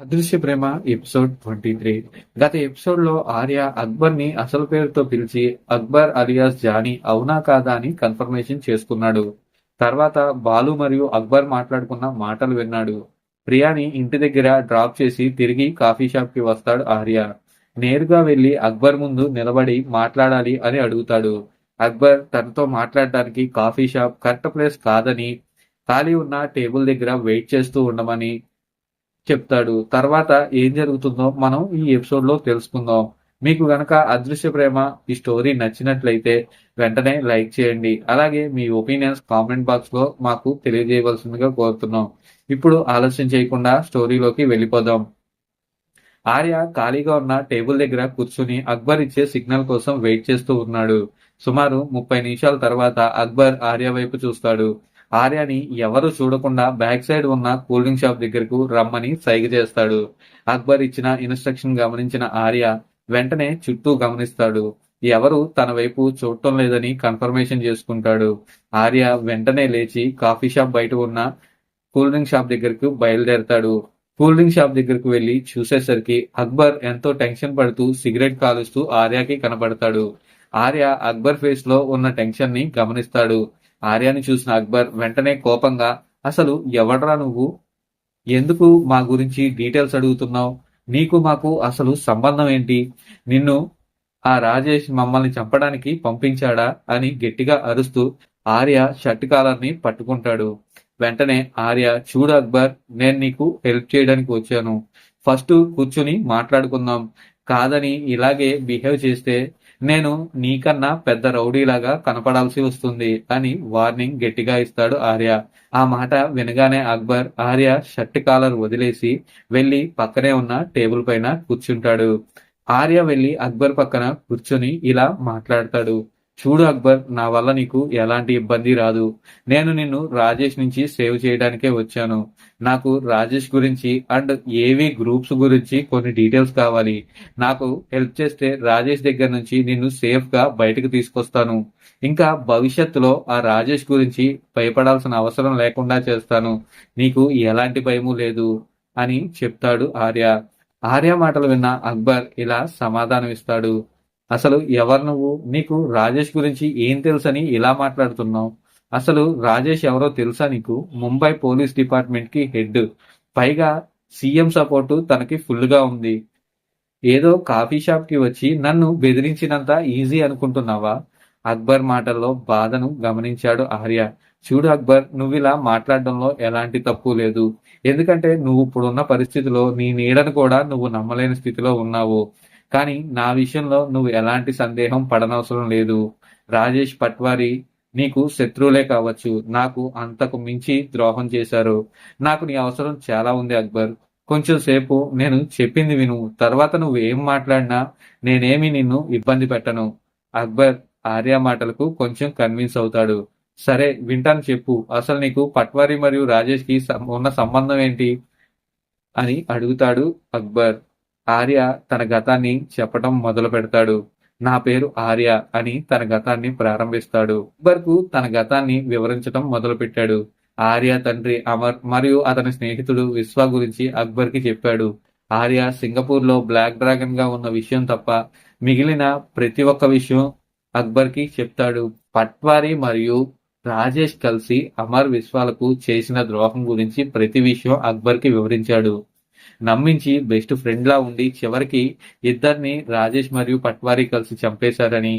అదృశ్య ప్రేమ ఎపిసోడ్ 23. గత ఎపిసోడ్ లో ఆర్య అక్బర్ ని అసలు పేరుతో పిలిచి అక్బర్ అలియాస్ జానీ అవునా కాదా అని కన్ఫర్మేషన్ చేసుకున్నాడు. తర్వాత బాలు మరియు అక్బర్ మాట్లాడుకున్న మాటలు విన్నాడు. ప్రియాని ఇంటి దగ్గర డ్రాప్ చేసి తిరిగి కాఫీ షాప్ కి వస్తాడు ఆర్య. నేరుగా వెళ్లి అక్బర్ ముందు నిలబడి మాట్లాడాలి అని అడుగుతాడు. అక్బర్ తనతో మాట్లాడడానికి కాఫీ షాప్ కరెక్ట్ ప్లేస్ కాదని, ఖాళీ ఉన్న టేబుల్ దగ్గర వెయిట్ చేస్తూ ఉండమని చెప్తాడు. తర్వాత ఏం జరుగుతుందో మనం ఈ ఎపిసోడ్ లో తెలుసుకుందాం. మీకు గనక అదృశ్య ప్రేమ ఈ స్టోరీ నచ్చినట్లయితే వెంటనే లైక్ చేయండి. అలాగే మీ ఒపీనియన్స్ కామెంట్ బాక్స్ లో మాకు తెలియజేయవలసిందిగా కోరుతున్నాం. ఇప్పుడు ఆలస్యం చేయకుండా స్టోరీలోకి వెళ్ళిపోదాం. ఆర్య ఖాళీగా ఉన్న టేబుల్ దగ్గర కూర్చుని అక్బర్ ఇచ్చే సిగ్నల్ కోసం వెయిట్ చేస్తూ ఉన్నాడు. సుమారు 30 నిమిషాల తర్వాత అక్బర్ ఆర్య వైపు చూస్తాడు. ఆర్యని ఎవరూ చూడకుండా బ్యాక్ సైడ్ ఉన్న కూల్ డ్రింక్ షాప్ దగ్గరకు రమ్మని సైగ చేస్తాడు. అక్బర్ ఇచ్చిన ఇన్స్ట్రక్షన్ గమనించిన ఆర్య వెంటనే చుట్టూ గమనిస్తాడు. ఎవరు తన వైపు చూడటం లేదని కన్ఫర్మేషన్ చేసుకుంటాడు. ఆర్య వెంటనే లేచి కాఫీ షాప్ బయట ఉన్న కూల్ డ్రింక్ షాప్ దగ్గరకు బయలుదేరతాడు. కూల్ డ్రింక్ షాప్ దగ్గరకు వెళ్లి చూసేసరికి అక్బర్ ఎంతో టెన్షన్ పడుతూ సిగరెట్ కాలుస్తూ ఆర్యకి కనబడతాడు. ఆర్య అక్బర్ ఫేస్ లో ఉన్న టెన్షన్ ని గమనిస్తాడు. ఆర్యని చూసిన అక్బర్ వెంటనే కోపంగా, అసలు ఎవడ్రా నువ్వు? ఎందుకు మా గురించి డీటెయిల్స్ అడుగుతున్నావు? నీకు మాకు అసలు సంబంధం ఏంటి? నిన్ను ఆ రాజేష్ మమ్మల్ని చంపడానికి పంపించాడా అని గట్టిగా అరుస్తూ ఆర్య షర్ట్ కాలర్ ని పట్టుకుంటాడు. వెంటనే ఆర్య, చూడు అక్బర్, నేను నీకు హెల్ప్ చేయడానికి వచ్చాను. ఫస్ట్ కూర్చుని మాట్లాడుకుందాం. కాదని ఇలాగే బిహేవ్ చేస్తే నేను నీకన్నా పెద్ద రౌడీలాగా కనపడాల్సి వస్తుంది అని వార్నింగ్ గట్టిగా ఇస్తాడు ఆర్య. ఆ మాట వినగానే అక్బర్ ఆర్య షర్ట్ కాలర్ వదిలేసి వెళ్లి పక్కనే ఉన్న టేబుల్ పైన కూర్చుంటాడు. ఆర్య వెళ్లి అక్బర్ పక్కన కూర్చొని ఇలా మాట్లాడతాడు. చూడు అక్బర్, నా వల్ల నీకు ఎలాంటి ఇబ్బంది రాదు. నేను నిన్ను రాజేష్ నుంచి సేవ్ చేయడానికే వచ్చాను. నాకు రాజేష్ గురించి అండ్ ఏవి గ్రూప్స్ గురించి కొన్ని డీటెయిల్స్ కావాలి. నాకు హెల్ప్ చేస్తే రాజేష్ దగ్గర నుంచి నిన్ను సేఫ్ గా బయటకు తీసుకొస్తాను. ఇంకా భవిష్యత్తులో ఆ రాజేష్ గురించి భయపడాల్సిన అవసరం లేకుండా చేస్తాను. నీకు ఎలాంటి భయము లేదు అని చెప్తాడు ఆర్య. ఆర్య మాటలు విన్న అక్బర్ ఇలా సమాధానం ఇస్తాడు. అసలు ఎవరు నువ్వు? నీకు రాజేష్ గురించి ఏం తెలుసని ఇలా మాట్లాడుతున్నావు? అసలు రాజేష్ ఎవరో తెలుసా నీకు? ముంబై పోలీస్ డిపార్ట్మెంట్ కి హెడ్. పైగా సీఎం సపోర్టు తనకి ఫుల్ గా ఉంది. ఏదో కాఫీ షాప్ కి వచ్చి నన్ను బెదిరించినంత ఈజీ అనుకుంటున్నావా? అక్బర్ మాటల్లో బాధను గమనించాడు ఆర్య. చూడు అక్బర్, నువ్విలా మాట్లాడడంలో ఎలాంటి తప్పు లేదు. ఎందుకంటే నువ్వు ఇప్పుడున్న పరిస్థితిలో నీ నీడను కూడా నువ్వు నమ్మలేని స్థితిలో ఉన్నావు. కానీ నా విషయంలో నువ్వు ఎలాంటి సందేహం పడనవసరం లేదు. రాజేష్ పట్వారి నీకు శత్రువులే కావచ్చు, నాకు అంతకు మించి ద్రోహం చేశారు. నాకు నీ అవసరం చాలా ఉంది అక్బర్. కొంచెం సేపు నేను చెప్పింది విను. తర్వాత నువ్వు ఏం మాట్లాడినా నేనేమి నిన్ను ఇబ్బంది పెట్టను. అక్బర్ ఆర్య మాటలకు కొంచెం కన్విన్స్ అవుతాడు. సరే వింటాను, చెప్పు. అసలు నీకు పట్వారి మరియు రాజేష్ కి ఉన్న సంబంధం ఏంటి అని అడుగుతాడు అక్బర్. ఆర్య తన గతాన్ని చెప్పటం మొదలు పెడతాడు. నా పేరు ఆర్య అని తన గతాన్ని ప్రారంభిస్తాడు. అక్బర్ కు తన గతాన్ని వివరించటం మొదలు పెట్టాడు. ఆర్య తండ్రి అమర్ మరియు అతని స్నేహితుడు విశ్వ గురించి అక్బర్ కి చెప్పాడు. ఆర్య సింగపూర్ లో బ్లాక్ డ్రాగన్ గా ఉన్న విషయం తప్ప మిగిలిన ప్రతి ఒక్క విషయం అక్బర్ కి చెప్తాడు. పట్వారి మరియు రాజేష్ కలిసి అమర్ విశ్వాలకు చేసిన ద్రోహం గురించి ప్రతి విషయం అక్బర్ కి వివరించాడు. నమ్మించి బెస్ట్ ఫ్రెండ్ లా ఉండి చివరికి ఇద్దరిని రాజేష్ మరియు పట్వారీ కలిసి చంపేశారని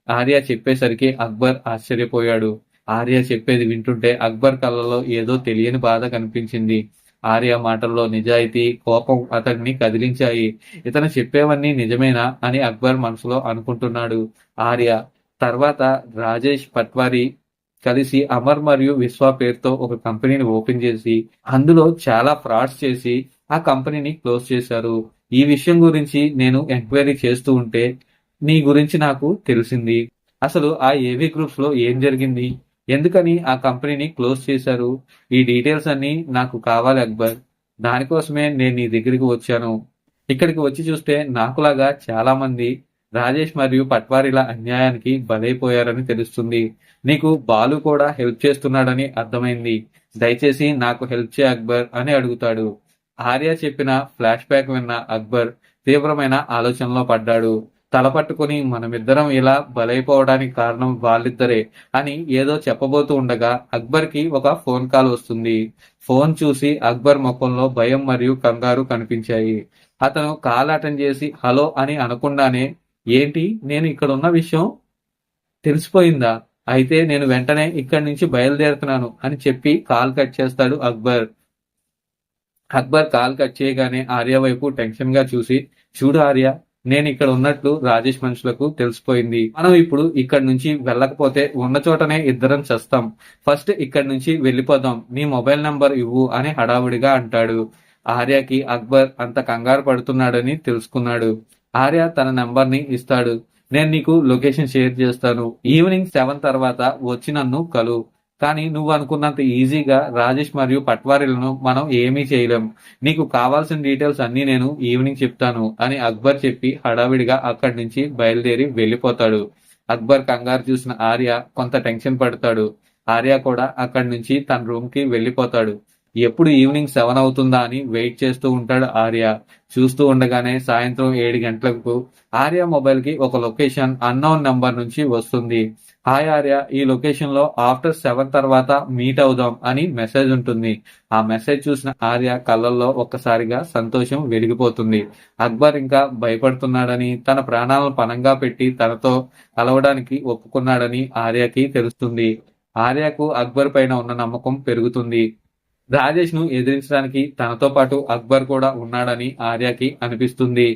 ఆర్య చెప్పేసరికి అక్బర్ ఆశ్చర్యపోయాడు. ఆర్య చెప్పేది వింటుంటే అక్బర్ కళ్ళలో ఏదో తెలియని బాధ కనిపించింది. ఆర్య మాటల్లో నిజాయితీ, కోపం అతన్ని కదిలించాయి. ఇతను చెప్పేవన్నీ నిజమేనా అని అక్బర్ మనసులో అనుకుంటున్నాడు. ఆర్య తర్వాత రాజేష్ పట్వారీ కలిసి అమర్ మరియు విశ్వ పేరుతో ఒక కంపెనీని ఓపెన్ చేసి అందులో చాలా ఫ్రాడ్స్ చేసి ఆ కంపెనీని క్లోజ్ చేశారు. ఈ విషయం గురించి నేను ఎంక్వైరీ చేస్తూ ఉంటే నీ గురించి నాకు తెలిసింది. అసలు ఆ ఏవి గ్రూప్స్ లో ఏం జరిగింది? ఎందుకని ఆ కంపెనీని క్లోజ్ చేశారు? ఈ డీటెయిల్స్ అన్ని నాకు కావాలి అక్బర్. దానికోసమే నేను నీ దగ్గరికి వచ్చాను. ఇక్కడికి వచ్చి చూస్తే నాకులాగా చాలా మంది రాజేష్ మరియు పట్వారీల అన్యాయానికి బలైపోయారని తెలుస్తుంది. నీకు బాలు కూడా హెల్ప్ చేస్తున్నాడని అర్థమైంది. దయచేసి నాకు హెల్ప్ చేయి అక్బర్ అని అడుగుతాడు. ఆర్య చెప్పిన ఫ్లాష్ బ్యాక్ విన్న అక్బర్ తీవ్రమైన ఆలోచనలో పడ్డాడు. తల పట్టుకుని మనమిద్దరం ఇలా బలైపోవడానికి కారణం వాళ్ళిద్దరే అని ఏదో చెప్పబోతూ ఉండగా అక్బర్కి ఒక ఫోన్ కాల్ వస్తుంది. ఫోన్ చూసి అక్బర్ ముఖంలో భయం మరియు కంగారు కనిపించాయి. అతను కాల్ అటెండ్ చేసి హలో అని అనకుండానే ఏంటి నేను ఇక్కడున్న విషయం తెలిసిపోయిందా? అయితే నేను వెంటనే ఇక్కడి నుంచి బయలుదేరుతున్నాను అని చెప్పి కాల్ కట్ చేస్తాడు అక్బర్. అక్బర్ కాల్ కట్ చేయగానే ఆర్య వైపు టెన్షన్ గా చూసి చూడు ఆర్య, నేను ఇక్కడ ఉన్నట్లు రాజేష్ మనుషులకు తెలిసిపోయింది. మనం ఇప్పుడు ఇక్కడి నుంచి వెళ్ళకపోతే ఉన్న చోటనే ఇద్దరం చస్తాం. ఫస్ట్ ఇక్కడి నుంచి వెళ్ళిపోదాం. నీ మొబైల్ నంబర్ ఇవ్వు అని హడావుడిగా అంటాడు. ఆర్యకి అక్బర్ అంత కంగారు పడుతున్నాడని తెలుసుకున్నాడు. ఆర్య తన నంబర్ ని ఇస్తాడు. నేను నీకు లొకేషన్ షేర్ చేస్తాను. ఈవినింగ్ 7 తర్వాత వచ్చి నన్ను కలు. కానీ నువ్వు అనుకున్నంత ఈజీగా రాజేష్ మరియు పట్వారీలను మనం ఏమీ చేయలేం. నీకు కావాల్సిన డీటెయిల్స్ అన్ని నేను ఈవినింగ్ చెప్తాను అని అక్బర్ చెప్పి హడావిడిగా అక్కడి నుంచి బయలుదేరి వెళ్ళిపోతాడు. అక్బర్ కంగారు చూసిన ఆర్య కొంత టెన్షన్ పడతాడు. ఆర్య కూడా అక్కడి నుంచి తన రూమ్ కి వెళ్ళిపోతాడు. ఎప్పుడు ఈవినింగ్ 7 అవుతుందా అని వెయిట్ చేస్తూ ఉంటాడు ఆర్య. చూస్తూ ఉండగానే సాయంత్రం 7 గంటలకు ఆర్య మొబైల్ కి ఒక లొకేషన్ అన్నోన్ నంబర్ నుంచి వస్తుంది. హాయ్ ఆర్య, ఈ లొకేషన్ లో ఆఫ్టర్ 7 తర్వాత మీట్ అవుదాం అని మెసేజ్ ఉంటుంది. ఆ మెసేజ్ చూసిన ఆర్య కళ్ళల్లో ఒక్కసారిగా సంతోషం వెలిగిపోతుంది. అక్బర్ ఇంకా భయపడుతున్నాడని, తన ప్రాణాలను పణంగా పెట్టి తనతో కలవడానికి ఒప్పుకున్నాడని ఆర్యకి తెలుస్తుంది. ఆర్యకు అక్బర్ పైన ఉన్న నమ్మకం పెరుగుతుంది. రాజేష్ ను ఎదిరించడానికి తనతో పాటు అక్బర్ కూడా ఉన్నాడని ఆర్యకి అనిపిస్తుంది.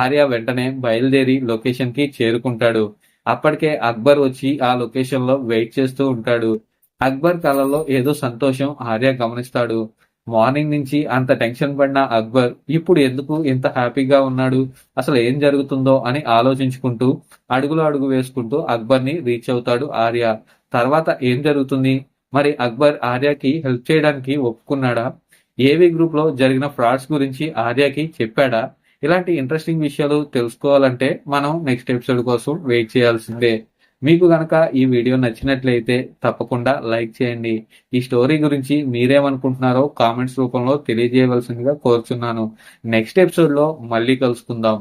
ఆర్య వెంటనే బయలుదేరి లొకేషన్ కి చేరుకుంటాడు. అప్పటికే అక్బర్ వచ్చి ఆ లొకేషన్ లో వెయిట్ చేస్తూ ఉంటాడు. అక్బర్ కళ్ళలో ఏదో సంతోషం ఆర్య గమనిస్తాడు. మార్నింగ్ నుంచి అంత టెన్షన్ పడిన అక్బర్ ఇప్పుడు ఎందుకు ఇంత హ్యాపీగా ఉన్నాడు, అసలు ఏం జరుగుతుందో అని ఆలోచించుకుంటూ అడుగులు అడుగు వేసుకుంటూ అక్బర్ ని రీచ్ అవుతాడు ఆర్య. తర్వాత ఏం జరుగుతుంది? మరి అక్బర్ ఆర్యకి హెల్ప్ చేయడానికి ఒప్పుకున్నాడా? ఏవి గ్రూప్ లో జరిగిన ఫ్రాడ్స్ గురించి ఆర్యకి చెప్పాడా? ఇలాంటి ఇంట్రెస్టింగ్ విషయాలు తెలుసుకోవాలంటే మనం నెక్స్ట్ ఎపిసోడ్ కోసం వెయిట్ చేయాల్సిందే. మీకు గనక ఈ వీడియో నచ్చినట్లయితే తప్పకుండా లైక్ చేయండి. ఈ స్టోరీ గురించి మీరేమనుకుంటున్నారో కామెంట్స్ రూపంలో తెలియజేయవలసిందిగా కోరుచున్నాను. నెక్స్ట్ ఎపిసోడ్ లో మళ్ళీ కలుసుకుందాం.